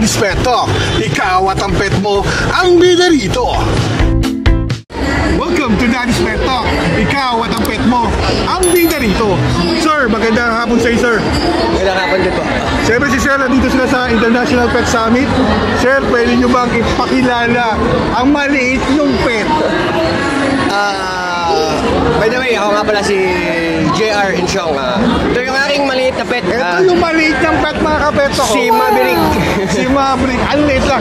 Daddy's Pet Talk. Ikaw at ang pet mo ang bida rito. Welcome to Daddy's Pet Talk. Ikaw at ang pet mo ang bida rito. Sir, magandang hapon sa iyo, sir. Magandang hapon din po. Siyempre si Sir, nandito sila sa International Pet Summit. Sir, pwede nyo bang ipakilala ang maliit yung pet? By the way, ako nga pala si JR Insyong. Ito yung aking maliit na pet. Ito yung maliit ng pet, mga kapeto ko. Si Maverick. Si Maverick. Ang liit lang.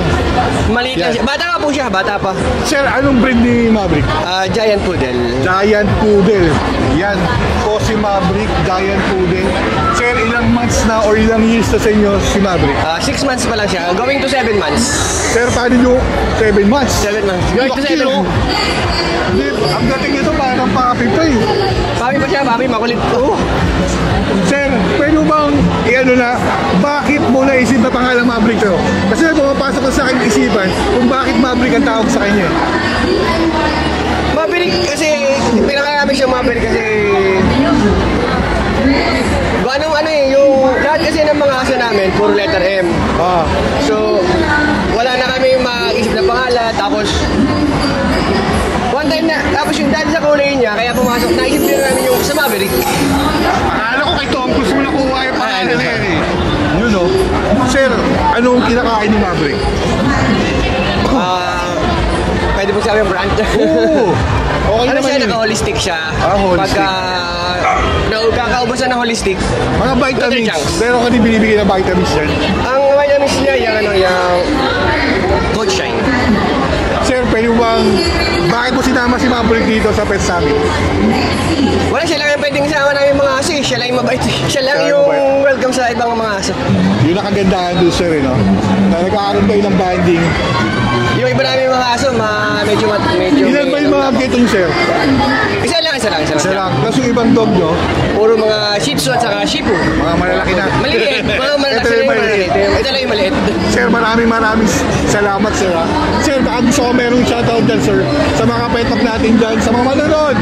Maliit lang siya. Bata pa po siya, bata pa. Sir, anong breed ni Maverick? Giant Poodle. Giant Poodle. Yan po si Maverick, Giant Poodle. Sir, ilang months na or ilang years na sa inyo si Maverick? 6 months pa lang siya. Going to 7 months. Sir, paano nyo? 7 months? 7 months. Going to 7 months. Ang dating nito parang papi pa eh. Papi pa siya, papi, makulit po. Sir, pwede bang i-ano na, bakit mo naisip na pangalang Maverick to? Kasi pumapasok na sa akin isipan kung bakit Maverick ang tawag sa kanya. Maverick kasi, pinakagamit siya Maverick kasi yung lahat kasi ng mga aso namin, puro letter M. So, wala na kami mag-isip na pangalan, tapos one time na, tapos yung dahil sa kulay niya, kaya pumasok, naisip din namin yung sa Maverick. Akala ko kay Tom Cruise mo nakuha yung pangalan na yan eh. Yun o. Sir, anong kinakain ni Maverick? Pwede po sabi yung brand. Oo. Okay ano naman siya, yun. naka-holistic siya. Holistic. Pagka kakaubusan ng holistic. Mga vitamins. Pero ka din binibigay na vitamins yan. Ang vitamins niya, yung Coach Shine. Sir, pwede bang, bakit mo sinama si Maverick dito sa Pet Summit? Wala, siya lang yung pwedeng isama namin mga aso eh. Siya lang yung mabait. Siya lang yung welcome sa ibang mga aso. Yun ang kagandahan doon, sir, eh, no? Na nagkakaroon kayo ng banding. Yung iba namin mga aso, medyo ilan ba yung mga getong, sir? Isa lang. Isa lang. Tapos yung ibang dog nyo? Puro mga Shih Tzu at saka Shih Tzu. Mga malalaki na. Maliit. Mga malaki. Ito lang yung maliit. Sir, maraming salamat, sir. Sir, baka gusto ko merong shoutout dyan, sir. Sa mga kapetap natin dyan, sa mga manonood.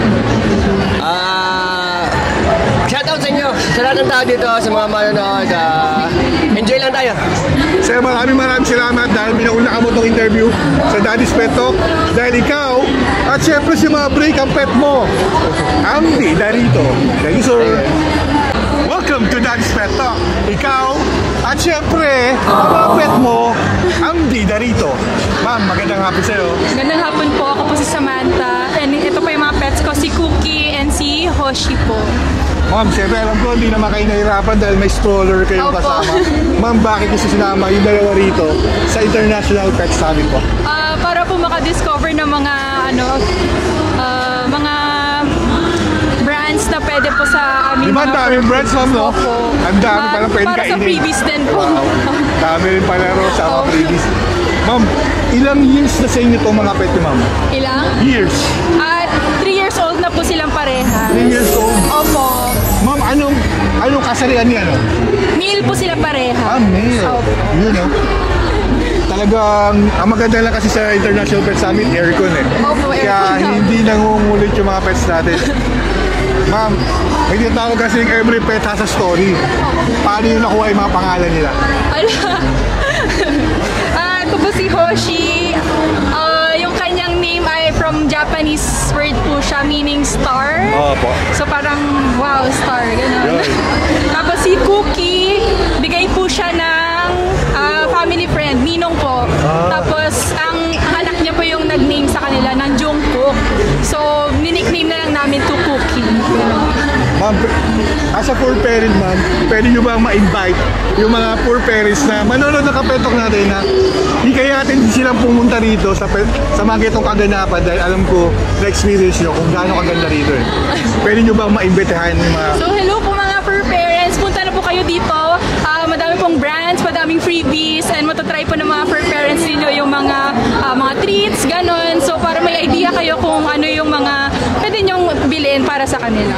Shoutout sa inyo. Sa lahat ng tao dito, sa mga manonood. Enjoy lang tayo. Sir, maraming salamat dahil binauna ka mo itong interview sa Daddy's Pet Talk. Dahil ikaw, at syempre si Maverick, ang pet mo, ang bida rito. Thank you, sir. Welcome to Daddy's Pet Talk. Ikaw, at syempre, ang pet mo, ang bida rito. Ma'am, magandang hapon sa'yo. Magandang hapon po. Ako po si Samantha. And ito po yung mga pets ko, si Cookie and si Hoshi po. Ma'am, syempre alam ko hindi naman kayo nahirapan dahil may stroller kayong kasama. Ma'am, bakit gusto sinama yung dalawa rito sa International Pet Summit po? Para po makadiscover ng mga mga brands na pwede po sa aming Diba, daming brands, ma'am, no? Ang dami palang pwede kainin. Para sa freebies din po. Wow. Dami rin pala sa mga freebies. Ma'am, ilang years na sa inyo itong mga pet, ma'am? Ilang? Years. 3 years old na po silang pareha. 3 years old? Opo. Ma'am, anong kasarian niya, no? Male po sila pareha. Male. Opo. Yun, no? Talagang, ang maganda lang kasi sa International Pet Summit, aircon eh. Opo, aircon. Kaya hindi nangungulit yung mga pets natin. Ma'am, may tinatawag kasi every pet has a story. Paano yung nakuha yung mga pangalan nila? Ito po si Hoshi. Yung kanyang name ay from Japanese word po siya, meaning star. Opo. So parang, wow, star, gano'n. Tapos si Cookie, bigay po siya ng family friend, Ninong po. Tapos ang anak niya po yung nag-name sa kanila ng Jungkook. So, nickname na lang namin to Cookie. Ma'am, as a poor parent, ma'am, pwede nyo ba ma-invite yung mga poor parents na manonood ng kapetok natin na hikayatin silang pumunta rito sa mga getong kaganapan dahil alam ko na-experience nyo kung gaano kaganda rito eh. Pwede nyo ba ma-imbitahan yung mga... So, hello po mga poor parents. Punta na po kayo dito. Madami pong brands, madaming freebies, and matatry po ng mga poor parents ninyo yung mga treats, ganon. So, para may idea kayo kung ano yung mga pwede nyong bilhin para sa kanila.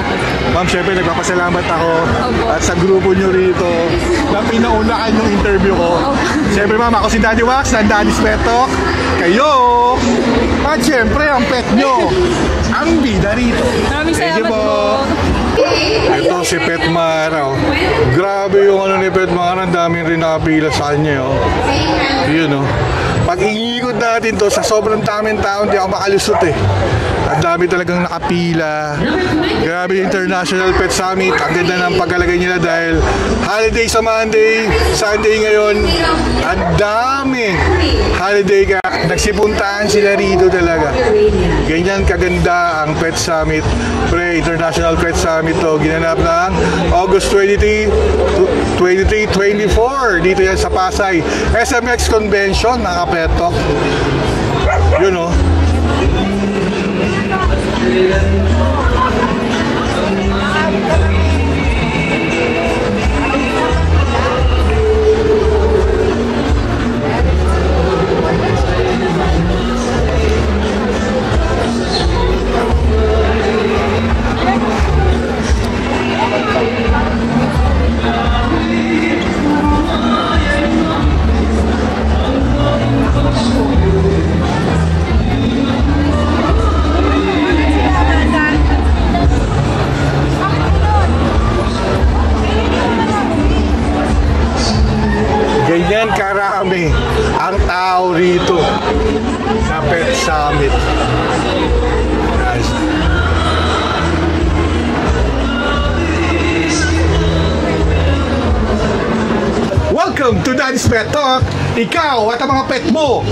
Ma'am, syempre nagpapasalamat ako at sa grupo nyo rito na pinaunahan yung interview ko. Syempre ma'am, ako si Daddy Wax ng Daddy's Pet Talk. Kayo! At syempre, ang pet nyo, ang bida rito. Maraming salamat po. Ito si Pet Mara. Grabe yung ano ni Pet Mara, ang daming yung nakapila sa kanya, oh. Yun, oh. Pag iikot natin to, sa sobrang daming tao, hindi ako makalusot eh. Ang dami talagang nakapila. Grabe yung International Pet Summit. Ang ganda ng pagkalagay nila dahil holiday sa Monday, Sunday ngayon. Ang dami. Holiday ka. Nagsipuntahan sila rito talaga. Ganyan kaganda ang Pet Summit. International Pet Summit to. Ginanap ng August 23, 24. Dito yan sa Pasay. SMX Convention, mga kapetok. Yun, oh. Ganyan karami ang tao rito sa Pet Summit. Guys. Welcome to Daddy's Pet Talk. Ikaw at ang mga pet mo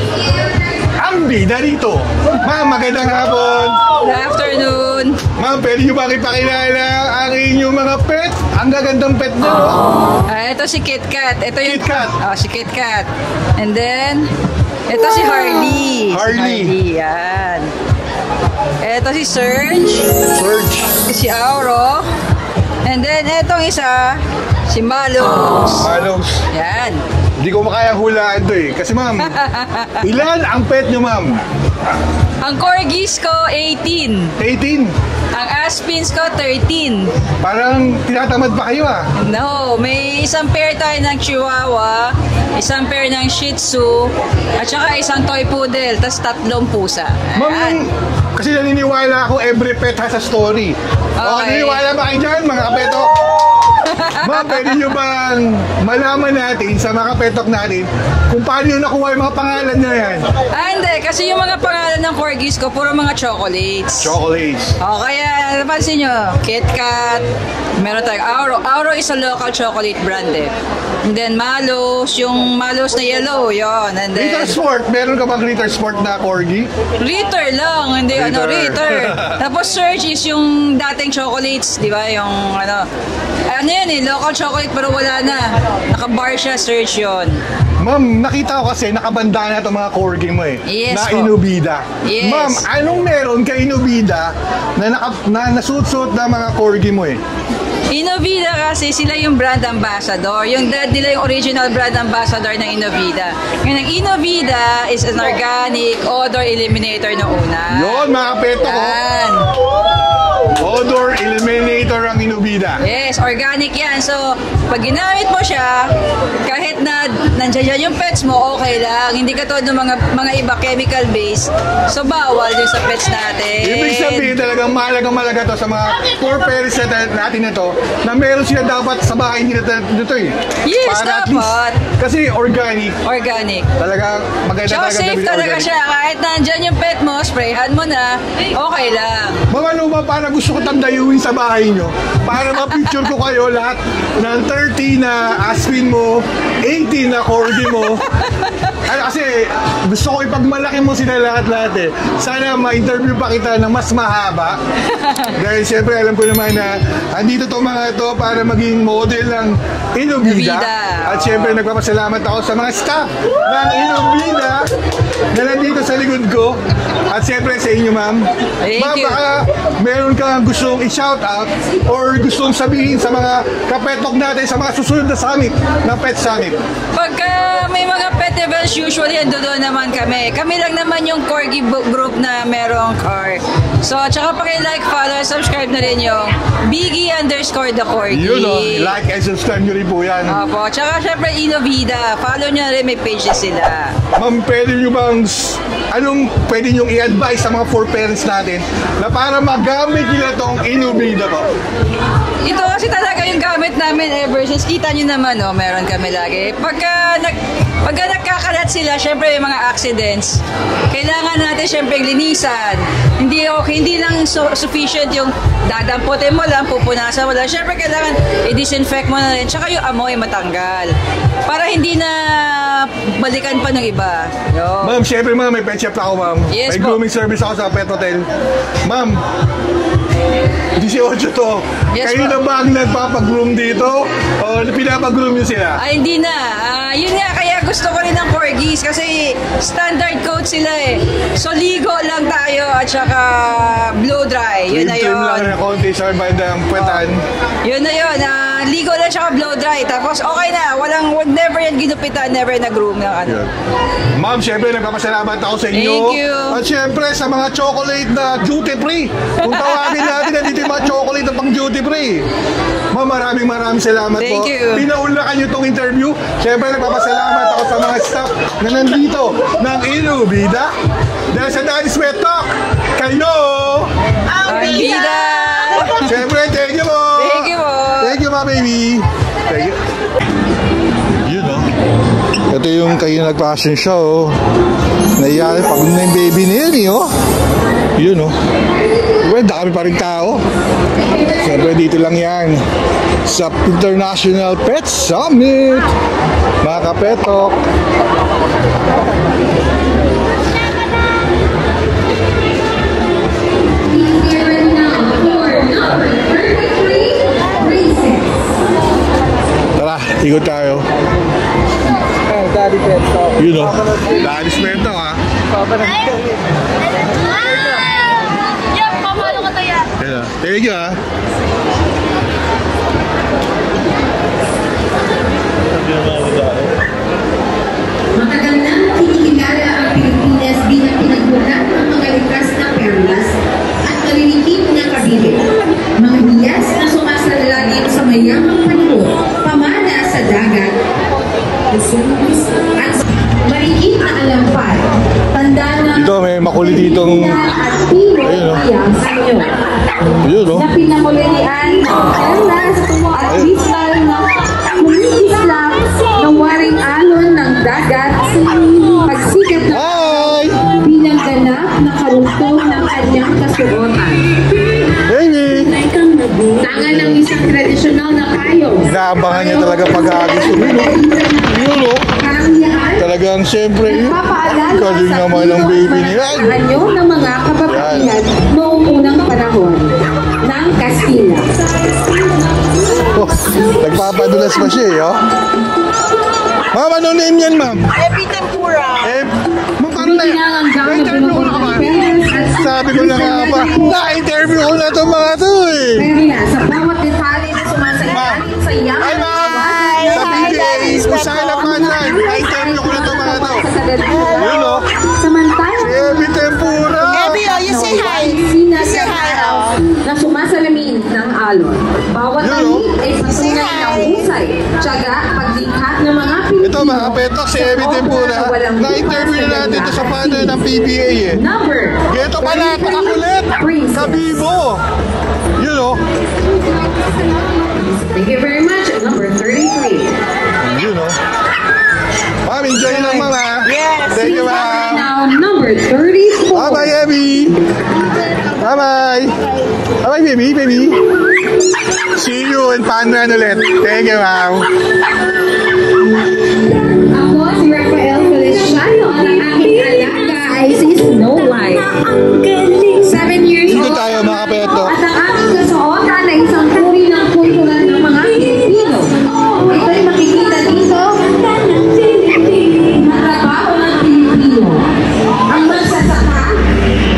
ang bida rito. Ma'am, magandang hapon. Good afternoon. Ma'am, pwede nyo ba ipakilala ang inyong mga pet? Ang gagandang pet nyo. Ito si Kit Kat. Ito yung Kit Kat. si Kit Kat. And then ito si Harley. Harley. Si Harley, yan. Ito si Serge. Serge. Si Auro. And then etong isa si Malos. Malos. Yan. Hindi ko makayang hulaan to eh. Kasi ma'am, ilan ang pet nyo ma'am? Ang Corgis ko 18. 18. Ang Aspins ko 13. Parang tinatamad pa kayo ah. No, may isang pair tayo ng Chihuahua, isang pair ng Shih Tzu, at saka isang toy poodle, tas 3 pusa. Ma'am, Ayan. kasi naniniwala ako every pet has a story. O, Okay. naniniwala ba kayo dyan mga kapeto? Ma'am, pwede nyo bang malaman natin sa mga kapetok natin kung paano nyo nakuha yung mga pangalan na yan? Hindi, kasi yung mga pangalan ng Corgis ko, puro mga chocolates. Chocolates. O, kaya napansin nyo, Kit Kat, meron tayong Auro. Auro is a local chocolate brand eh. And then Malos, yung Malos na yellow, yon. And then Ritter Sport, meron ka bang Ritter Sport na corgi? Ritter lang, hindi Ritter. Tapos Surge is yung dating chocolates, di ba? Yung ano yan eh, local chocolate pero wala na. Naka-bar siya, Surge yun. Ma'am, nakita ko kasi nakabanda na itong mga corgi mo eh. Yes na po. Inubida. Yes. Ma'am, anong meron kay Inubida na nasuot-suot na mga corgi mo eh? Innovida kasi sila yung brand ambassador. Yung dad nila yung original brand ambassador ng Innovida. Ngayon, ang Innovida is an organic odor eliminator na una. Yun, mga peto ko. Yan. Odor eliminator ang Inubida. Yes, organic yan. So, pag ginamit mo siya, kahit na nandiyan yung pets mo, okay lang. Hindi katulad ng mga iba chemical based. So, bawal yung sa pets natin. Ibig sabihin talagang mahalagang-malaga to sa mga poor parents natin na to na meron sila dapat sa bahay nila dito eh. Yes, para at dapat. least, kasi organic. Organic. Talagang maganda So, talaga safe gawin talaga organic. siya. Kahit nandyan yung pet mo, sprayhan mo na, okay lang. Mga luma, para gusto ko tandayuin sa bahay nyo para ma-picture ko kayo lahat ng 30 na Aspin mo, 18 na Corgi mo. Kasi gusto ko ipagmalaki mo sila lahat-lahat eh. Sana ma-interview pa kita ng mas mahaba. Dahil siyempre alam ko naman na andito to mga to para maging model ng Inubida. At siyempre nagpapasalamat ako sa mga staff ng Inubida na nandito sa likod ko. At siyempre sa inyo ma'am. Thank Ma'am, you. baka meron kang gustong i-shout out or gustong sabihin sa mga kapetok natin sa mga susunod na summit ng Pet Summit. Pagka may mga pet events, usually ando doon naman kami. Kami lang naman yung Corgi group na merong car. So, tsaka paki-like, follow, subscribe na rin yung Biggie_the Corgi. Yun o, like and subscribe nyo rin po yan. Opo, tsaka syempre Inovida. Follow nyo na rin, may pages sila. Ma'am, pwede nyo bang, anong pwede nyo i-advise sa mga for parents natin na para magamit nila tong Inovida po? Ito kasi talaga yung gamit namin ever since. Kita nyo naman, oh, meron kami lagi. Pagka nagkakalat sila, syempre may mga accidents. Kailangan natin syempre linisan. Hindi lang sufficient yung dadamputin mo lang, pupunasan mo lang. Syempre kailangan i-disinfect mo na rin. Tsaka yung amoy matanggal. Para hindi na balikan pa ng iba. Yo. Ma'am, syempre ma'am, may pet shop ako ma'am. Yes, may po. grooming service ako sa pet hotel. Ma'am, 18 to. Yes, Kayo po. na ba ang nagpapag-groom dito? O pinapag-groom nyo sila? Ay, hindi na. Yun nga, kaya gusto ko rin ng Corgis kasi standard coat sila eh. So, ligo lang tayo at saka blow dry. Yun na Trim lang yun. na konti sa bandang puwetan. Yun na yun. Ligo lang tsaka blow dry. Tapos, okay na. Never yan ginupitan, never na-groom ng ano. Yun. Ma'am, syempre nagpapasalamat ako sa inyo. Thank you. At syempre sa mga chocolate na duty free. Kung tawagin natin, nandito yung mga chocolate na pang duty free. Ma'am, maraming salamat Thank po. you. Pinaunlakan nyo itong interview. Syempre nagpapasalamat ako sa mga staff na nandito ng Inovida. Dahil sa Daddy's Pet Talk, kayo Ang bida! Syempre, thank you po. Thank you po. Thank you, my baby. Thank you. Yun, oh. Ito yung kayo nag-fashion show. Naiyan, pag na yung baby na yun, eh, oh. Yun, oh. Well, dami pa rin tao. Siyempre, dito lang yan. Sa International Pet Summit. Mga kapetok. Tara, ikot tayo. Daddy Pet Talk. Yun, oh. Daddy's Pet Talk, ha. Yup, pamalo ko to yan. Yan, ah. Thank you, ha. Matagal na kinikilala ang Pilipinas bilang pinagmulan ng mga likas na perlas at malilikim na kabibig. Mga hiyas na sumasalagim sa mayamang panahon, pamana sa dagat, at marikim na alampay. Tanda na Dito, may makuli ditong... at pino Ayun, oh. kaya sa inyo. Yun, oh. Na pinamulian ng perlas at kristal na kumikislap ng waring alon ng dagat, pagsikap ng Hi! bilang ganap na karugtong ng kanyang kasuotan. Baby! Tanga ng isang tradisyonal na payong. Inaabangan niya talaga pag-aagis. Yun, oh. Karamihan, Talagang siyempre, nagpapaalala galing sa naman ng baby niya. anyo ng mga kababaihan noong unang panahon ng Kastila. Oh, nagpapadulas pa siya, eh, oh. Ma'am, anong name yan, ma'am? Epi Tempura. Eh, ma'am, paano na yan? Pinanganggap na Na-interview ko na ka ba? perlas at Sabi ko na nga ba, na-interview ko na itong mga to, eh. perlas sa bawat detalye na sumasayaling sa iyang Hi, ma'am! Sa PBA, kung saan na pa na, na-interview ko na itong mga to. Yun, oh. Samantala, Ebi Tempura! you say hi. Na sumasalamin ng alon. Bawat Yun, tahi ay patunay ng husay, tiyaga, paglikha ng mga Pilipino. Ito mga kapetok, si Ebi Tempura. Na-interview na natin ito sa panel ng PBA, eh. Number. Ito pala, pakakulit! Kabibo! Yun, oh. Thank you very much. Number 33. Yun, oh. Ma'am, enjoy lang, ma'am, ha? Yes. Thank you, ma'am. Now, number 34. Bye-bye, Abby. Bye-bye. Bye-bye, baby. See you in Panran ulit. Thank you, ma'am. Ako si Rafael Feliciano. Ang aking alaga ay si Snow White. 7 years Dito old. tayo, mga kapetok. At ang aking kasuotan ay isang puri ng kultura ng mga Pilipino. Ito'y makikita dito. Trabaho ng Pilipino. Ang magsasaka,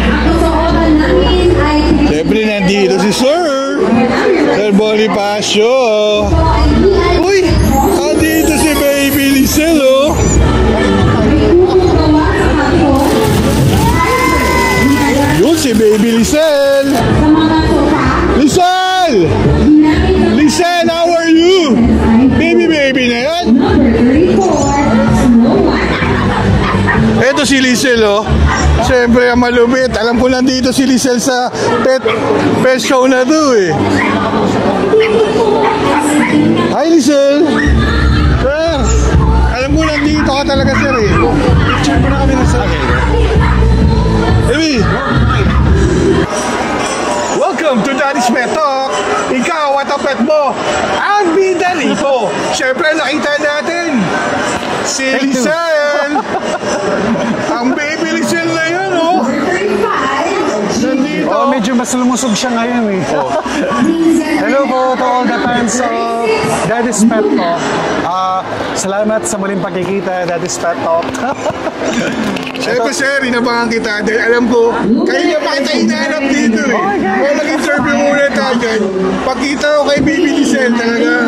ang kasuotan namin ay Siyempre, nandito si Sir. Sir Bonifacio. Uy, nandito si Baby Lisel, oh. Yun si Baby Lisel. sa mga Ito si Lisel, oh. Siyempre, ang malupit. Alam ko nandito si Lisel sa pet show na to, eh. Hi, Lisel. Sir, alam ko nandito ka talaga, sir, eh. Picture mo na kami ng sir. Amy, welcome to Daddy's Pet Talk. Ikaw at ang pet mo, ang bida rito. Siyempre, nakita natin si Lisel. Ang baby Lisel na yan, oh. Nandito. Oh, medyo mas lumusog siya ngayon, eh. Hello po to all the fans of Daddy's Pet Talk. Salamat sa muling pagkikita, Daddy's Pet Talk. Siyempre, sir, inabangan kita dahil alam ko, kayo na pa kita hinahanap dito, eh. Kaya nag-interview muna tayo. Pagkita ko kay baby Lisel talaga.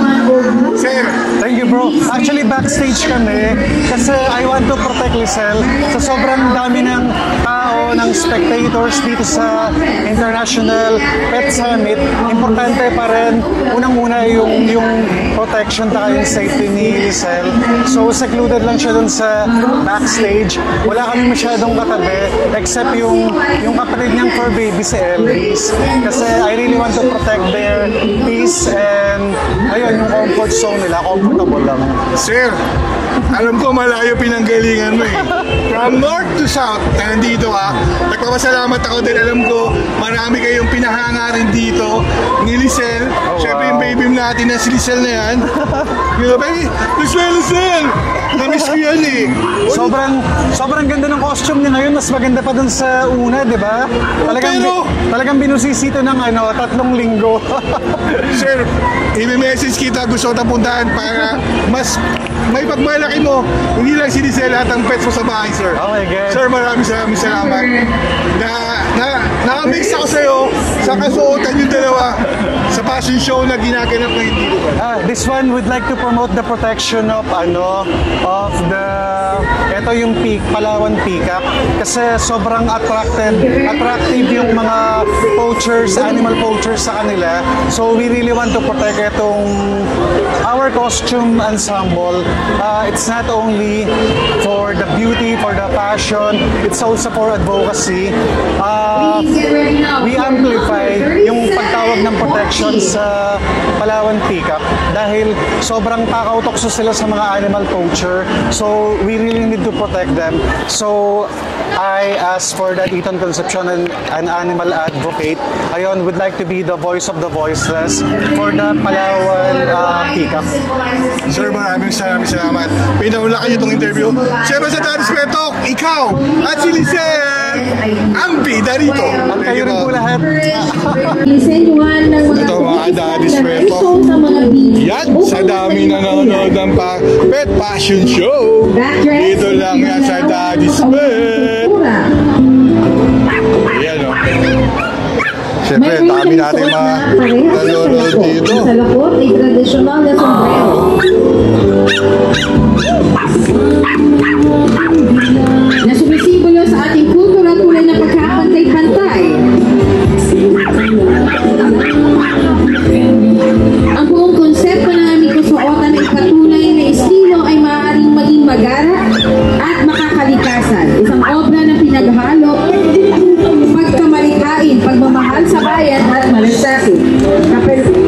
Sir. Thank you, bro. Actually, backstage kami kasi I want to protect Lisel sa sobrang dami ng tao, ng spectators dito sa International Pet Summit. Importante pa rin, unang-una yung protection tayo, yung safety ni Lisel. So, secluded lang siya dun sa backstage. Wala kami masyadong katabi except yung kapatid niyang fur baby si Elvis. Kasi I really want to protect their peace and ayun, yung comfort zone nila, comfortable lang. Sir, alam ko malayo pinanggalingan mo, eh. From north to south, nandito ka. Nagpapasalamat ako din. Alam ko, marami kayong pinahanga rin dito ni Lisel. Siyempre yung baby natin na si Lisel na yan. Baby, Lisel! Namiss ko yan, eh. Sobrang ganda ng costume niya ngayon. Mas maganda pa dun sa una, di ba? Talagang binusisito ng 3 linggo. Sir, i-message kita, gusto ko puntahan para mas may pagmalaki mo. Hindi lang si Lisel, lahat ng pets mo sa bahay, sir. Oh my God. Sir, maraming salamat. Na-mix ako sa'yo sa kasuotan yung dalawa sa fashion show na ginaganap ngayon dito. This one would like to promote the protection of ito yung Palawan Peacock kasi sobrang attractive yung mga poachers, animal poachers sa kanila. So we really want to protect our costume ensemble. It's not only for the beauty, for the fashion, it's also for advocacy. We amplify yung pagtawag ng protection sa Palawan Peacock dahil sobrang takaw-tukso sila sa mga animal poacher. So we really need to protect them. So I asked for that Eton Concepcion, an animal advocate. Ayon, would like to be the voice of the voiceless for the Palawan Peacock. Sir, maraming salamat. Pinaula kayo itong interview. Siyempre sa Daddy's Pet Talk, ikaw at si Lisel ang bida rito. At kayo rin po lahat. Ito mga Daddy's Pet Talk. Yan, sa dami nanonood ng Pet Fashion Show. Dito lang yan sa Daddy's Pet. Ayan, o. Siyempre, dami natin mga nanonood dito. Sa lakot ay tradisyonal na sombrero. Na sumisimbolo sa ating kultura tulad ng pagkakantay-hantay. Ang buong konsepto ng aming kusuotan ay patunay na estilo ay maaaring maging magara at makakalikasan. Isang obra ng pinaghalo, pagkamalikain, pagmamahal sa bayan at malasakit.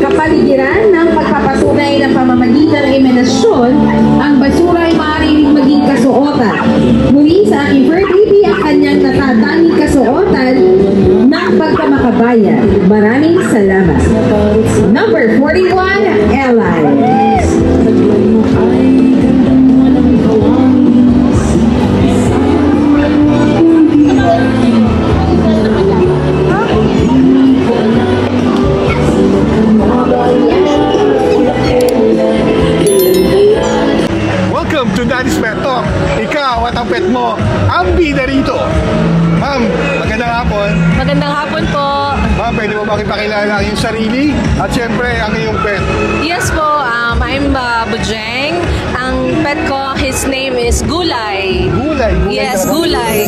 Kapaligiran ng pagpapatunay ng pamamagitan ng imahinasyon, ang basura ay maaaring maging kasuotan. Muli sa aking fur baby ang kanyang natatanging kasuotan ng pagkamakabayan. Maraming salamat. Number 41, Eli. Welcome to Daddy's Pet Talk. Ikaw at ang pet mo, ang bida rito. Ma'am, magandang hapon. Magandang hapon po. Ma'am, pwede mo pakipakilala ang iyong sarili at syempre ang iyong pet. Yes po, I'm Bujeng. Ang pet ko, his name is Gulay. Gulay? Yes, Gulay.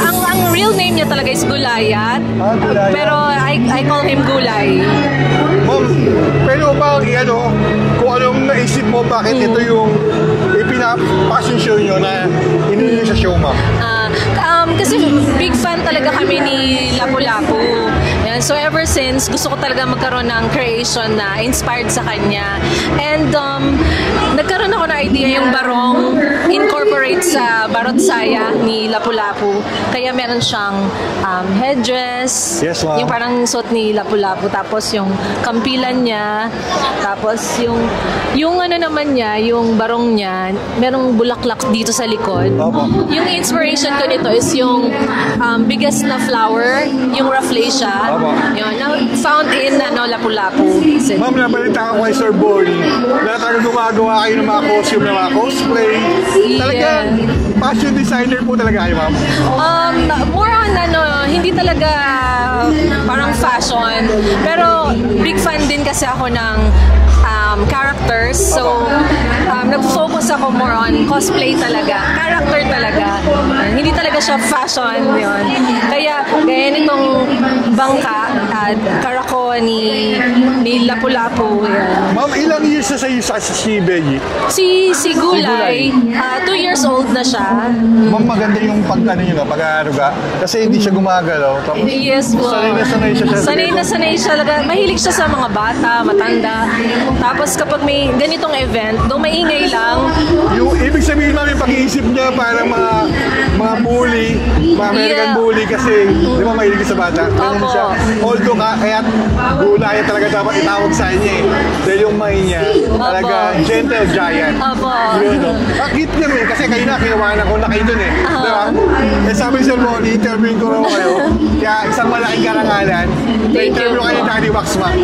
Ang real name niya talaga is Gulayat. Gulayat. Pero I call him Gulay. Ma'am, pwede mo ba kung anong naisip mo bakit ito yung ipina-fashion show nyo na inili sa show, ma'am? kasi big fan talaga kami ni Lapu-Lapu. Ayan, so ever since, gusto ko talaga magkaroon ng creation na inspired sa kanya. And nagkaroon ako ng idea yung barong incorporate sa Barot Saya ni Lapu-Lapu. Kaya meron siyang headdress, Yes, ma'am. yung parang suot ni Lapu-Lapu, tapos yung kampilan niya, tapos yung ano naman niya, yung barong niya, merong bulaklak dito sa likod. Opo. Yung inspiration ko nito is yung biggest na flower, yung rafflesia. Opo. Yun, found in Lapu-Lapu. Ma'am, nabalita ko kay Sir Bonnie na talaga gumagawa kayo ng mga costume, ng mga cosplay. Talagang fashion designer po talaga kayo, ma'am. More on hindi talaga parang fashion. Pero big fan din kasi ako ng characters. So, nag-focus ako more on cosplay talaga. Character talaga. Hindi talaga siya fashion. Yun. Kaya, gaya nitong bangka at karako ni Lapu-Lapu. Ma'am, ilang years na sa'yo si Benji? Si Gulay, 2 years old na siya. Ma'am, maganda yung pagkano nyo, pag-aaruga. Kasi hindi siya gumagalaw. Tapos, Yes po. sanay siya. Sanay na sanay siya. Mahilig siya sa mga bata, matanda. Tapos kapag may ganitong event, though maingay lang. Yung ibig sabihin, ma'am, yung pag-iisip niya parang mga bully, mga American bully kasi di ba mahilig sa bata? Ganun Opo. siya. Although kaya Gulay talaga dapat itawag sa kanya eh. Dahil yung may niya, talaga gentle giant. Opo. Yun, no? Cute niya eh, kasi kayo na, kinawanan ko na kayo dun eh. Di ba? Eh sabi ni Sir Bonnie, interviewin ko raw kayo. Kaya isang malaking karangalan. Na-interview kayo ni Daddy Wax, ma'am.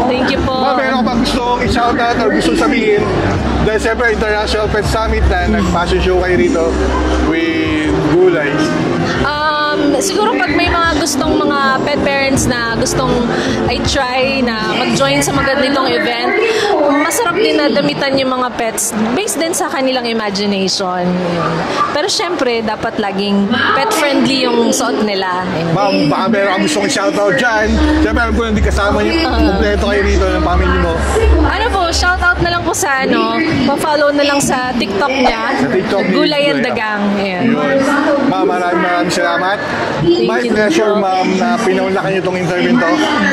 Thank you po. Ma'am, meron ka bang gustong i-shoutout or gustong sabihin? Dahil siyempre, International Pet Summit na nag-fashion show kayo rito with Gulay. Siguro pag may mga gustong mga pet parents na gustong i-try na mag-join sa mga ganitong event, masarap din na damitan yung mga pets based din sa kanilang imagination. Yun. Pero syempre, dapat laging pet-friendly yung suot nila. Ma'am, baka meron ka gustong i-shoutout dyan. Siyempre, alam ko na hindi kasama yung kompleto kayo rito ng family mo. Ano po, shoutout na lang po sa pa-follow na lang sa TikTok niya. Sa TikTok ni Gulay and Gulay. Dagang. Ayan. Yun. Ma'am, maraming salamat. My pleasure, ma'am, na pinaunlakan niyo itong interview to.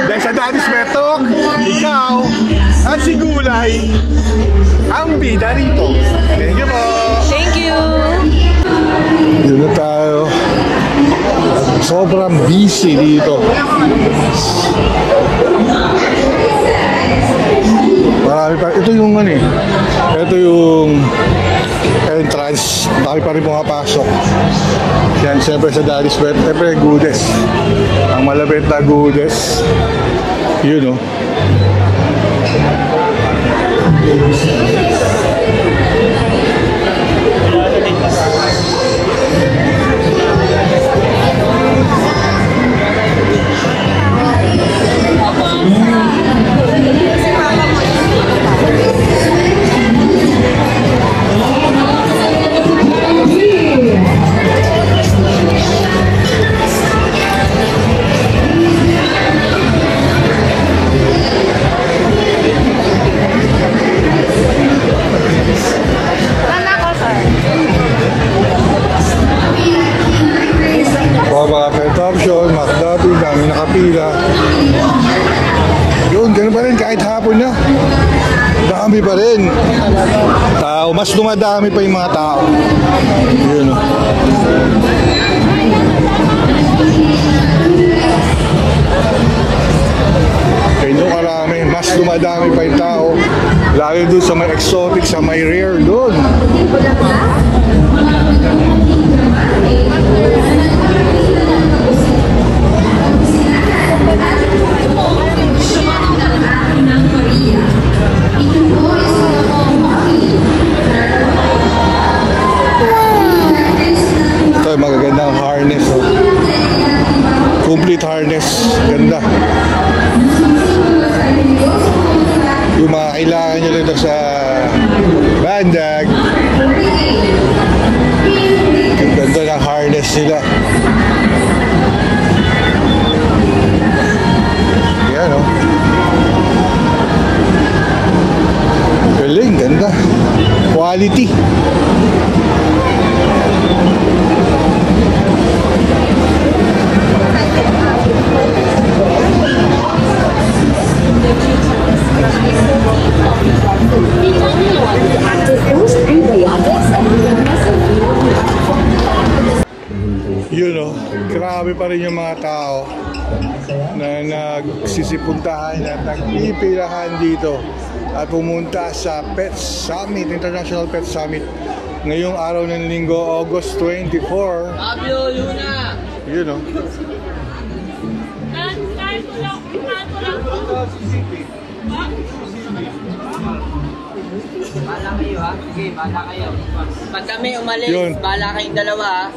Dahil sa Daddy's Pet Talk, ikaw at si Gulay ang bida rito. Thank you po. Thank you. Yun na tayo. Sobrang busy dito. Marami pa. Ito yung ito yung entrance. Marami pa rin pumapasok. Yan, siyempre sa Daddy's Pet. Siyempre, goodies. Ang malapit na goodies. Yun, oh. Mga pet option, McDuffie, dami nakapila. Yun, ganun pa rin kahit hapon na. Dami pa rin. Tao, mas dumadami pa yung mga tao. Yun. Kaya karami, mas dumadami pa yung tao. Lalo doon sa may exotic, sa may rare doon. Ito yung magagandang harness. Oh. Complete harness. Ganda. Yung mga kailangan nyo dito sa bandag. Yung ganda ng harness nila. Yan, oh. Galing, ganda. Quality. Grabe pa rin yung mga tao na nagsisipuntahan at nagpipilahan dito at pumunta sa Pet Summit, International Pet Summit ngayong araw ng linggo, August 24. Pablo Luna! You know. Bala kayo ha? Sige, bala kayo. Pag kami umalis, Yun. bala kayong dalawa ha?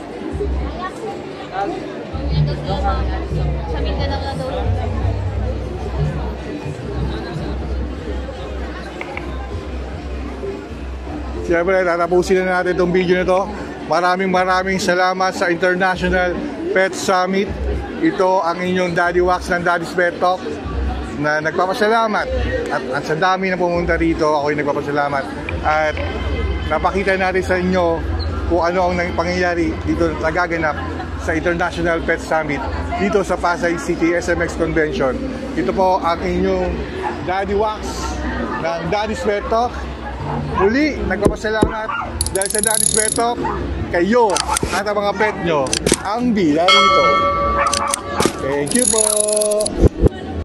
Siyempre, tatapusin na natin itong video na ito. Maraming salamat sa International Pet Summit. Ito ang inyong Daddy Wax ng Daddy's Pet Talk na nagpapasalamat. At sa dami na pumunta rito, ako'y nagpapasalamat. At napakita natin sa inyo kung ano ang pangyayari dito nagaganap sa International Pet Summit dito sa Pasay City SMX Convention. Ito po ang inyong Daddy Wax ng Daddy's Pet Talk. Muli, nagpapasalamat dahil sa Daddy's Pet Talk, kayo at ang mga pet nyo ang bila rito. Thank you po!